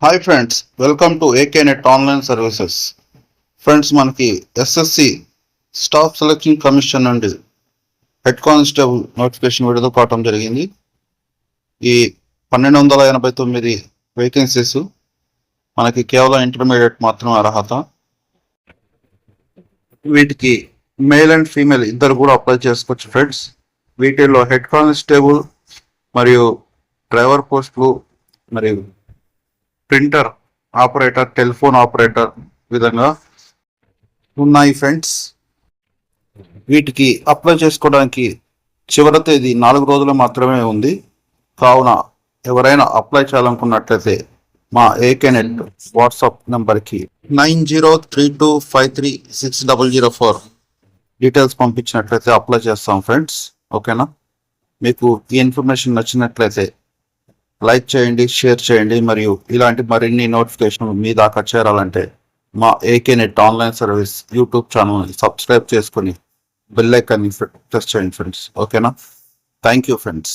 Hi friends, welcome to AKNet online services. Friends, మనకి SSC staff selection commission నుండి head constable notification విడుదల కావడం జరిగింది. ఈ 1289 వేకెన్సీస్ మనకి కేవలం ఇంటర్మీడియట్ మాత్రమే అర్హత. వీటికి మేల్ అండ్ ఫీమేల్ ఇద్దరు కూడా అప్లై చేసుకోవచ్చు ఫ్రెండ్స్. వీటిల్లో హెడ్ కానిస్టేబుల్ మరియు డ్రైవర్ పోస్టులు మరియు ప్రింటర్ ఆపరేటర్, టెలిఫోన్ ఆపరేటర్ విధంగా ఉన్నాయి ఫ్రెండ్స్. వీటికి అప్లై చేసుకోవడానికి చివరి తేదీ 4 రోజులు మాత్రమే ఉంది. కావున ఎవరైనా అప్లై చేయాలనుకున్నట్లయితే మా ఏకేనెట్ వాట్సాప్ నెంబర్కి 9032536004 డీటెయిల్స్ పంపించినట్లయితే అప్లై చేస్తాం ఫ్రెండ్స్. ఓకేనా? మీకు ఈ ఇన్ఫర్మేషన్ నచ్చినట్లయితే లైక్ చేయండి, షేర్ చేయండి. మరియు ఇలాంటి మరిన్ని నోటిఫికేషన్ మీ దాకా చేరాలంటే మా ఏకేనెట్ ఆన్లైన్ సర్వీస్ యూట్యూబ్ ఛానల్ని సబ్స్క్రైబ్ చేసుకుని బెల్ ఐకాన్ని ప్రెస్ చేయండి ఫ్రెండ్స్. ఓకేనా? Thank you friends.